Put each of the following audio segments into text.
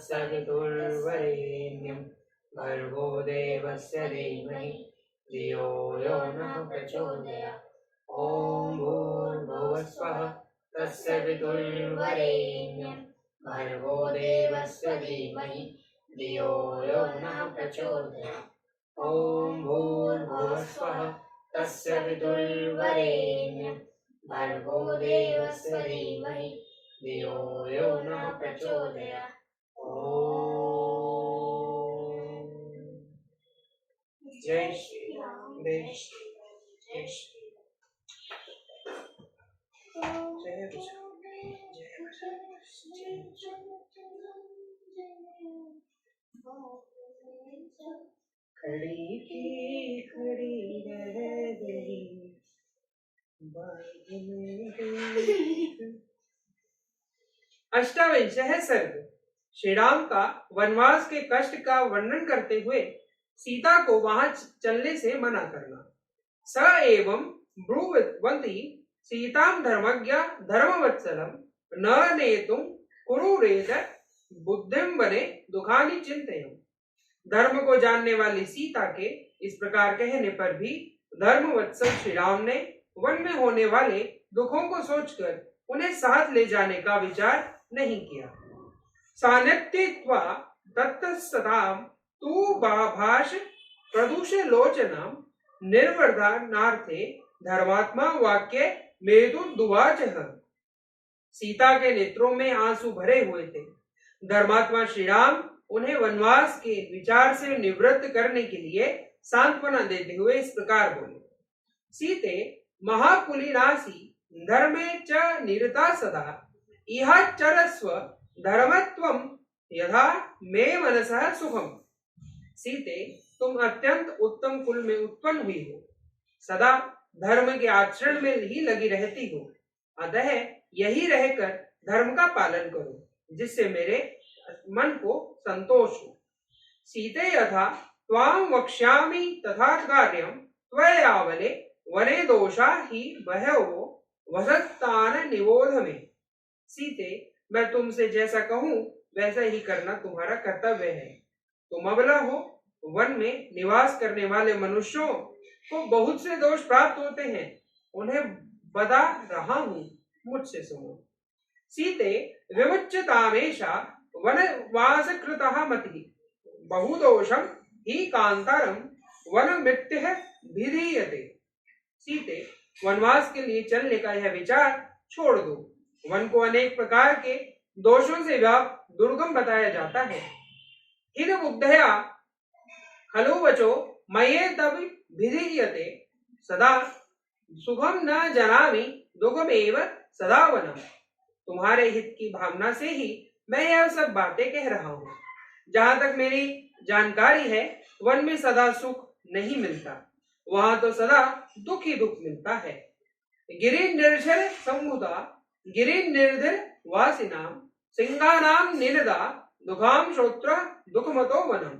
तत्सवितुर्वरेण्यं भर्गो देवस्य धीमहि धियो यो नः प्रचोदयात्। ॐ भूर्भुवः स्वः तत्सवितुर्वरेण्यं भर्गो देवस्य धीमहि धियो यो नः प्रचोदयात्। ॐ भूर्भुवः स्वः तत्सवितुर्वरेण्यं भर्गो देवस्य धीमहि धियो यो नः प्रचोदयात्। जय श्री राम, जय श्री राम, जय श्री राम। जय खड़ी की खड़ी रह गई अष्टाविंशः सर्ग। श्री राम का वनवास के कष्ट का वर्णन करते हुए सीता को वहां चलने से मना करना। स एवं ब्रुवन्ति सीतां धर्मज्ञ धर्मवत्सलं न नेतुं कुरुरेद बुद्धिं वने दुखानि चिन्तयम्। धर्म को जानने वाली सीता के इस प्रकार कहने पर भी धर्मवत्सल श्री राम ने वन में होने वाले दुखों को सोचकर उन्हें साथ ले जाने का विचार नहीं किया। सानित्यत्वा तत्तस्सतां तु भाष प्रदूष लोचनम निर्वर्धनार्थे धर्मात्मा वाक्य मेदुदुवाचः। सीता के नेत्रों में आंसू भरे हुए थे। धर्मात्मा श्री राम उन्हें वनवास के विचार से निवृत्त करने के लिए सांत्वना देते हुए इस प्रकार बोले। सीते महाकुलीनासी धर्मे च निरता सदा इह चरस्व धर्मत्वं यथा मे मनसः सुखम। सीते, तुम अत्यंत उत्तम कुल में उत्पन्न हुई हो, सदा धर्म के आचरण में ही लगी रहती हो, अतः यही रहकर धर्म का पालन करो जिससे मेरे मन को संतोष हो। सीते यथा त्वां वक्ष्यामि तथा कार्यं त्वयावले वने दोषा ही बहवो वसत्तान निबोध में। सीते, मैं तुमसे जैसा कहूं वैसा ही करना तुम्हारा कर्तव्य है। तुम अबला हो, वन में निवास करने वाले मनुष्यों को बहुत से दोष प्राप्त होते हैं, उन्हें बता रहा हूं, मुझसे सुनो। सीते, विमुच्यतामेषा वनवासकृतः मतिः बहुदोषं हि कांतारं वनमित्यः विधीयते। सीते, वनवास के लिए चलने का यह विचार छोड़ दो। वन को अनेक प्रकार के दोषों से व्याप्त दुर्गम बताया जाता है। हिन बुद्धया खलु वचो मये तब विधीयते सदा सुखम न जनामि दुखमेव सदा वनम। तुम्हारे हित की भावना से ही मैं यह सब बातें कह रहा हूँ। जहाँ तक मेरी जानकारी है, वन में सदा सुख नहीं मिलता, वहां तो सदा दुख ही दुख मिलता है। गिरि निर्झर संभुता गिरि निर्धर वासिनाम सिंहानाम निनदा दुखाम श्रोत्र दुखमतो वनम।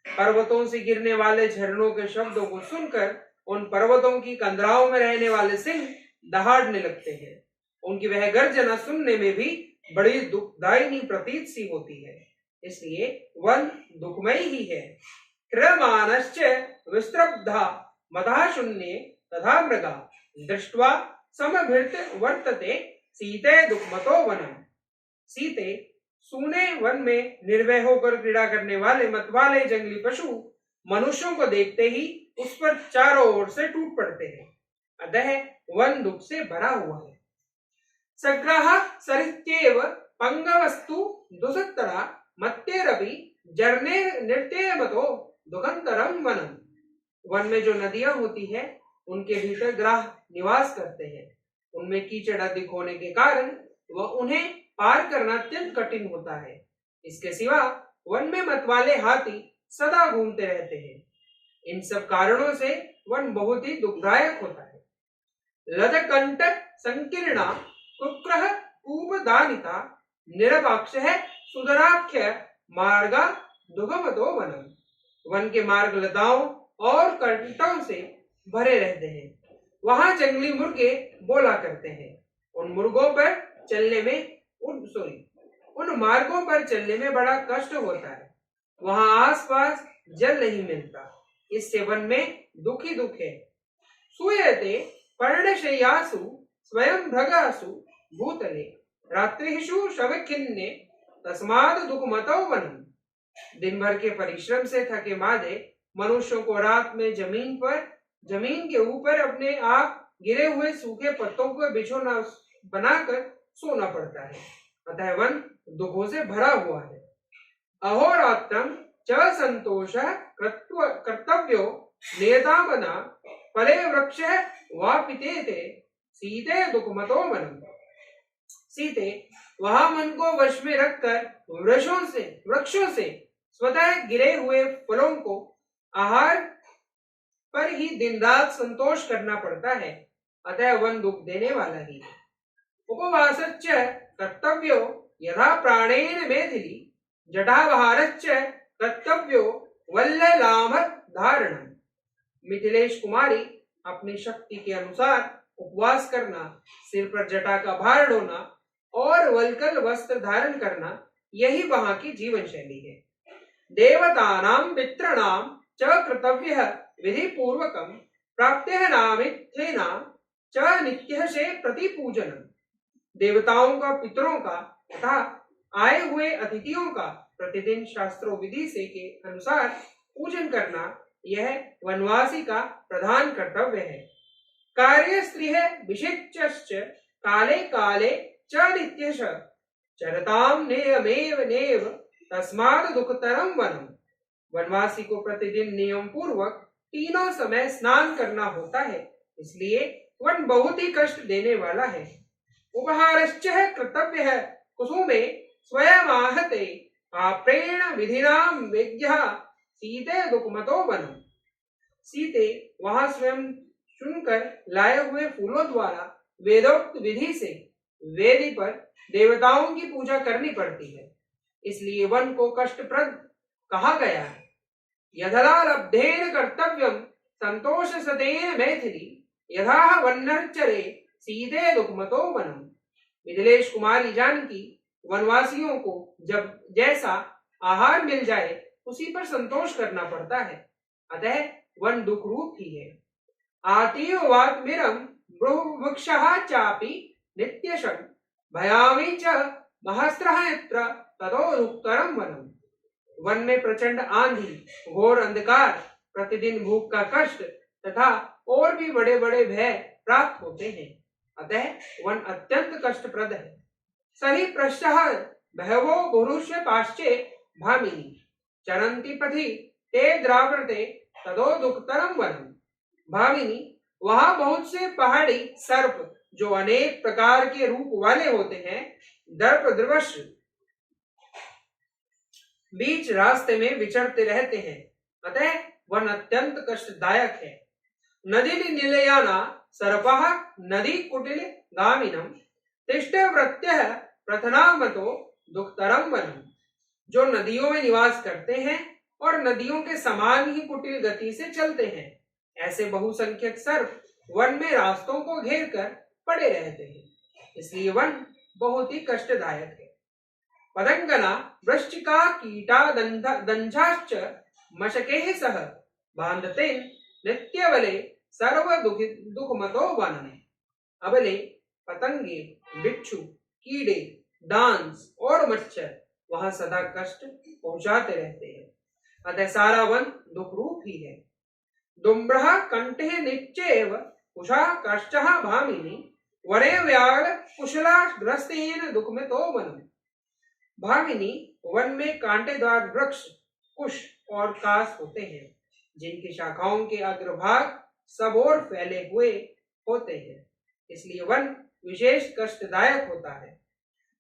पर्वतों से गिरने वाले झरनों के शब्दों को सुनकर उन पर्वतों की कंदराओं में रहने वाले सिंह दहाड़ने लगते हैं। उनकी वह गर्जना सुनने में भी बड़ी दुखदायिनी प्रतीत सी होती है, इसलिए वन दुखमय ही है। क्रमानश्च विस्त्रब्धा मता शून्ये तथा मृगा दृष्ट्वा समभिर्त वर्तते सीते दुखमतो वनम। सीते, सूने वन में निर्भय होकर क्रीड़ा करने वाले मतवाले जंगली पशु मनुष्यों को देखते ही उस पर चारों ओर से टूट पड़ते हैं, अतः वन दुख से भरा हुआ है। सग्रह सरित्येव पंगवस्तु दुसत्तरा मत्तेरपि जरने नृत्यमतो दुखंतरम वनम। वन में जो नदियां होती है उनके भीतर ग्राह निवास करते हैं। उनमें कीचड़ अधिक होने के कारण वह उन्हें पार करना अत्यंत कठिन होता है। इसके सिवा वन में मतवाले हाथी सदा घूमते रहते हैं। इन सब कारणों से वन बहुत ही दुखदायक होता है। लदकंठ संकीर्णा कुक्रह कूपदानिता निरपाक्षः सुदराख्य मार्गा दुगमतो वनम। वन के मार्ग लताओं और कंटों से भरे रहते हैं। वहां जंगली मुर्गे बोला करते हैं। उन मुर्गों पर चलने में उन मार्गों पर चलने में बड़ा कष्ट होता है। वहां आसपास जल नहीं मिलता, इससे वन में दुख ही दुख है। सूयते पर्णशय्यासु स्वयं भ्रगासु भूतले रात्रिषु शवखिन्ने तस्माद दुःखमतो वनम्। दिन भर के परिश्रम से थके मादे मनुष्यों को रात में जमीन के ऊपर अपने आप गिरे हुए सूखे पत्तों को बिछोना बनाकर सोना पड़ता है। अतः वन दुखों से भरा हुआ है। अहोरात्रं च संतोष कर्तव्यो नियतामना फले वृक्ष वापिते थे सीते दुखमतो वनम्। सीते वहां मन को वश में रखकर वृक्षों से स्वतः गिरे हुए फलों को आहार पर ही दिन रात संतोष करना पड़ता है। अतः वन दुख देने वाला ही है। उपवासच्च कर्तव्यो यथा प्राणेन मेथिली जटावहारच्च कर्तव्यो वल्ललाम धारणम। मिथिलेश कुमारी अपनी शक्ति के अनुसार उपवास करना, सिर पर जटा का भार ढोना और वल्कल वस्त्र धारण करना, यही वहां की जीवन शैली है। देवतानां पितॄणां च कर्तव्यः विधि पूर्वकं प्राप्त्यः नामित्थेना च नित्यः से प्रतिपूजनम्। देवताओं का, पितरों का तथा आए हुए अतिथियों का प्रतिदिन शास्त्रों विधि से के अनुसार पूजन करना, यह वनवासी का प्रधान कर्तव्य है। कार्य स्त्री विशिष्टश्च काले काले च नित्यश चरताम नेयमेव नेव तस्माद दुखतरम वनम। वनवासी को प्रतिदिन नियम पूर्वक तीनों समय स्नान करना होता है, इसलिए वन बहुत ही कष्ट देने वाला है। उपहारश्च कर्तव्य है कुसुमे स्वयं आहते आप्रेण विधिनाम वेद्यः सीते दुखमतो वनम। सीते वहां स्वयं चुनकर लाए हुए फूलों द्वारा वेदोक्त विधि से वेदी पर देवताओं की पूजा करनी पड़ती है, इसलिए वन को कष्टप्रद कहा गया है। यथा लब्धेन कर्तव्यम संतोष सतेन मैथिली यथा वन्नचरे सीते दुखमतो वनम। मिथिलेश कुमारी जानकी वनवासियों को जब जैसा आहार मिल जाए उसी पर संतोष करना पड़ता है, अतः वन दुख रूप ही है। आतीव वात्मिरम वृक्षः चापि नित्यशं भयामि च महस्त्रः यत्र ततो दुःखतरं वनम्। वन में प्रचंड आंधी, घोर अंधकार, प्रतिदिन भूख का कष्ट तथा और भी बड़े बड़े भय प्राप्त होते हैं, अतः वन अत्यंत कष्टप्रद है। सही पृष्ठः बहवो गुरुष्य पाश्चे भामिनी चरन्ति पथि ते द्रावृते ततो दुःखतरं वनम्। भामिनी वहां बहुत से पहाड़ी सर्प जो अनेक प्रकार के रूप वाले होते हैं, दर्पद्रवश बीच रास्ते में विचरते रहते हैं, अतः वन अत्यंत कष्टदायक है। नदी निलयाना सर्पः नदी कुटिल गामिनम तिष्ठवृत्यः प्रथनामतो दुःखतरं वनम्। जो नदियों में निवास करते हैं और नदियों के समान ही कुटिल गति से चलते हैं, ऐसे बहुसंख्यक सर्प वन में रास्तों को घेर कर पड़े रहते हैं, इसलिए वन बहुत ही कष्टदायक है। पतंगना वृश्चिका कीटा दंशाश्च मशकेः सह बांधते नित्यबले सर्व दुखमतो वनम्। अबले, पतंगे, बिच्छू, कीड़े, डांस और मच्छर वहां सदा कष्ट पहुंचाते रहते हैं, अतः सारा वन दुख रूप ही है। दुम्रः कंठे निश्चेव कुशा कष्टः भामिनी वने व्याघ्र कुशलाग्रस्तेन दुःखमतो वनम्। भामिनी वन में कांटेदार वृक्ष, कुश और कास होते हैं, जिनकी शाखाओं के अग्रभाग सब ओर फैले हुए होते हैं, इसलिए वन विशेष कष्टदायक होता है।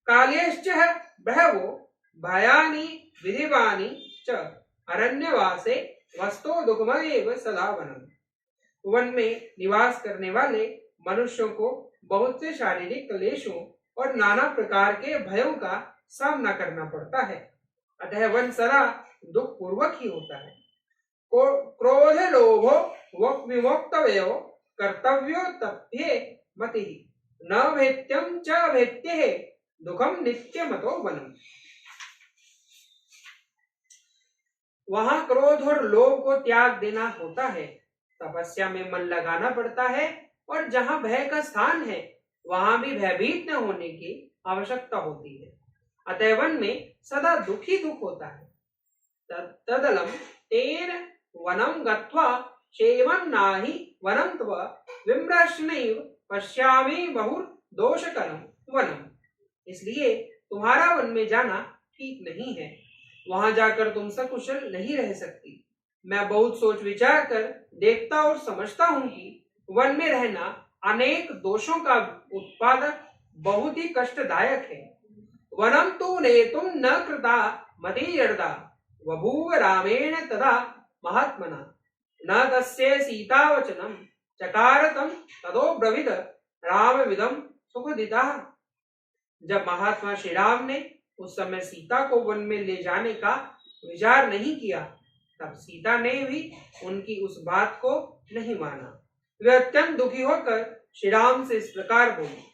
कालेश्च बहवो भयानि विधिवानि च अरण्यवासे वस्तो दुःखमेव सदा वनम्। वन में निवास करने वाले मनुष्यों को बहुत से शारीरिक क्लेशों और नाना प्रकार के भयों का सामना करना पड़ता है, अतः वन सदा दुख पूर्वक ही होता है। क्रोध लोभो विमुक्तव्यो कर्तव्यो तप्ये मतिः न भेत्यं च भेत्यः दुखम नित्यमतो वनम। वहां क्रोध और लोभ को त्याग देना होता है, तपस्या में मन लगाना पड़ता है, और जहां भय का स्थान है वहां भी भयभीत न होने की आवश्यकता होती है। अतः वन में सदा दुख ही दुख होता है। तदलम तेन वनम गत्वा शेवं नाहि वनम त्व विमृशनैव पश्यामि बहुर दोषकरम वनम। इसलिए तुम्हारा वन में जाना ठीक नहीं है, वहां जाकर तुम सकुशल नहीं रह सकती। मैं बहुत सोच विचार कर देखता और समझता हूं कि वन में रहना अनेक दोषों का उत्पादक बहुत ही कष्टदायक है। वनम तु नेतुम न कृता मतिर्यदा बभूव रामेण तदा महात्मना न तस्य सीतावचनम चकारतम तदो ब्रवीद रामविदम सुखदितः। जब महात्मा श्री राम ने उस समय सीता को वन में ले जाने का विचार नहीं किया, तब सीता ने भी उनकी उस बात को नहीं माना। वे अत्यंत दुखी होकर श्री राम से इस प्रकार बोली।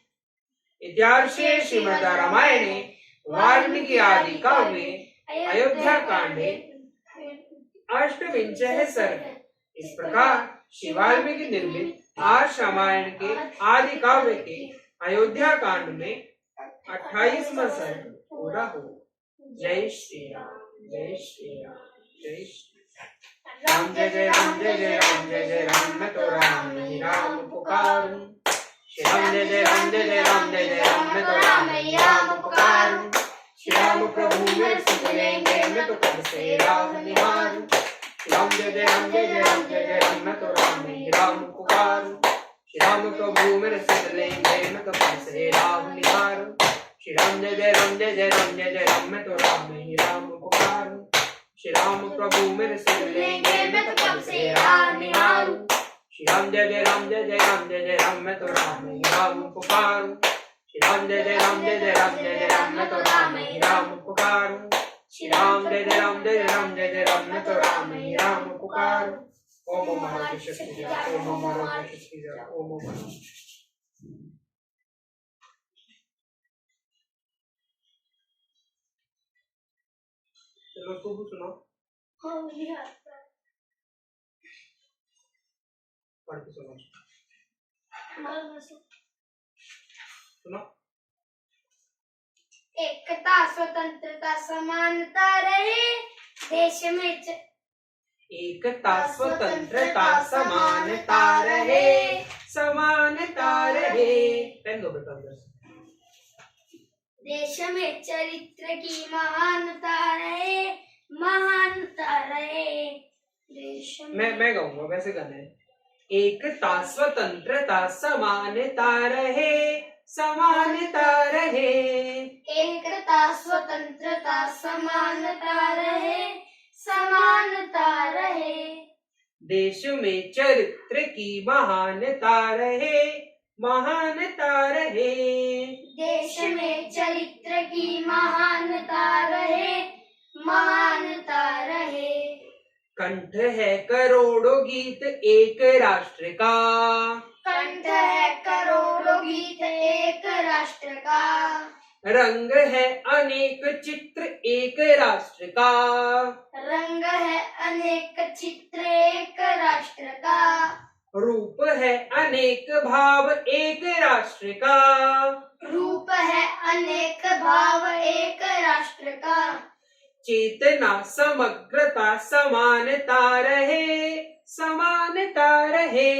इत्यार्षे श्रीमद् रामायणे वाल्मीकि आदि काव्ये अयोध्या कांडे अष्टविंशः सर्ग। इस प्रकार श्री वाल्मीकि निर्मित आर्ष रामायण के आदि काव्य के अयोध्या कांड में 28वां सर्ग पूरा हो। जय श्री राम, जय श्री राम, जय श्री राम। जय जय राम, जय जय राम, जय जय राम, मैं तो राम ही राम पुकारूं। श्री राम जय जय राम, जय जय राम, जय जय राम, मैं तो राम ही राम पुकारूं। श्री राम प्रभु मेरे सुख लेंगे, मैं तो कब से राह निहारूं। श्री राम जय जय राम, जय जय राम, जय जय राम, मैं तो राम ही राम पुकारूं। श्री राम प्रभु मेरे सुख लेंगे, मैं तो कब से राह निहारूं। श्री राम जय जय राम, जय जय राम, जय जय राम, मैं तो राम ही राम पुकारूं। श्री राम प्रभु मेरे सुन लेंगे, मैं तो कब से राह निहारूं। श्री राम जय जय राम, जय जय राम, जय जय राम, मैं तो राम ही राम पुकारूं। श्री राम जय जय राम, जय जय राम, जय जय राम, मैं तो राम ही राम पुकारूं। श्री राम जय जय राम, जय जय राम, जय जय राम, मैं तो राम ही राम पुकारूं। ओम ओम हरि शक्ति जय, ओम ओम हरि शक्ति जय, ओम ओम हरि। चलो तू भी सुनाओ। पढ़ के सुनाओ। सुनो। एकता स्वतंत्रता समानता रहे देश में एकता स्वतंत्रता समानता रहे, समानता रहे। पेन दो बेटा उधर से। देश में चरित्र की महानता रहे, महानता रहे देश में। मैं गाऊंगा, वैसे गाना है। एकता स्वतंत्रता समानता रहे, समानता रहे। एकता स्वतंत्रता समानता रहे, समानता रहे। देश में चरित्र की महानता रहे, महानता रहे। देश में चरित्र की महानता रहे, महानता रहे। कंठ है करोड़ों गीत एक राष्ट्र का, कंठ है करोड़ों गीत एक राष्ट्र का। रंग है अनेक चित्र एक राष्ट्र का, रंग है अनेक चित्र एक राष्ट्र का। रूप है अनेक भाव एक राष्ट्र का, रूप है अनेक भाव एक राष्ट्र का। चेतना समग्रता समानता रहे, समानता रहे।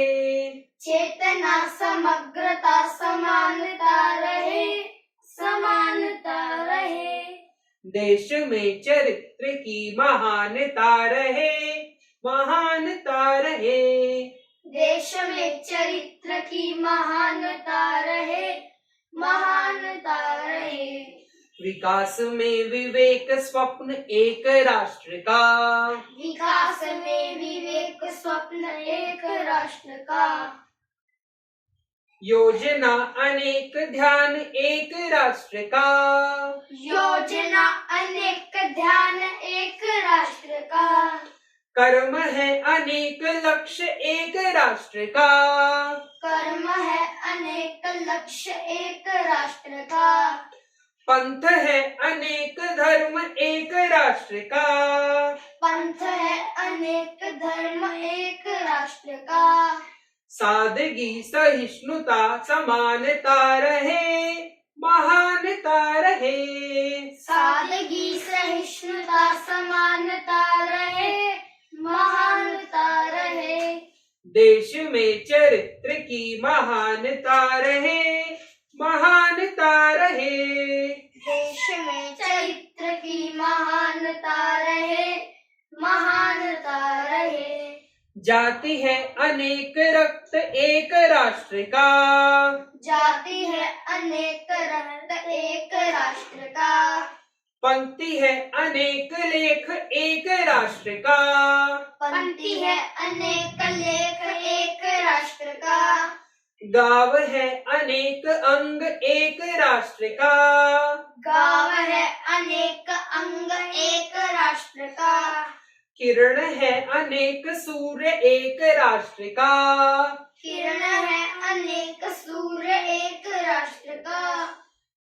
चेतना समग्रता समानता रहे, समानता रहे। देश में चरित्र की महानता रहे, महानता रहे। देश में चरित्र की महानता रहे, महानता रहे। विकास में विवेक स्वप्न एक राष्ट्र का, विकास में विवेक स्वप्न एक राष्ट्र का। योजना अनेक ध्यान एक राष्ट्र का, योजना अनेक ध्यान एक राष्ट्र का। कर्म है अनेक लक्ष्य एक राष्ट्र का, कर्म है अनेक लक्ष्य एक राष्ट्र का। पंथ है अनेक धर्म एक राष्ट्र का, पंथ है अनेक धर्म एक राष्ट्र का। सादगी सहिष्णुता समानता रहे, महानता रहे। सादगी सहिष्णुता समानता रहे, महानता रहे। देश में चरित्र की महानता रहे, महानता रहे। देश में चरित्र की महानता रहे, महानता रहे। जाति है अनेक रक्त एक राष्ट्र का, जाति है अनेक रक्त एक राष्ट्र का। पंक्ति है अनेक लेख एक राष्ट्र का, पंक्ति है अनेक लेख एक राष्ट्र का। गाव है अनेक अंग एक राष्ट्र का, गाव है अनेक अंग एक राष्ट्र का। किरण है अनेक सूर्य एक राष्ट्र का, किरण है अनेक सूर्य एक राष्ट्र का।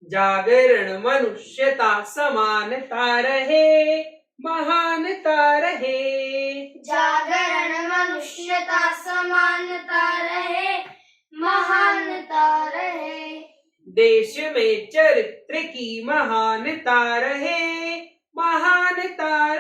जागरण मनुष्यता समानता रहे, महानता रहे। जागरण मनुष्यता समानता रहे, महानता रहे। देश में चरित्र की महानता रहे, महानता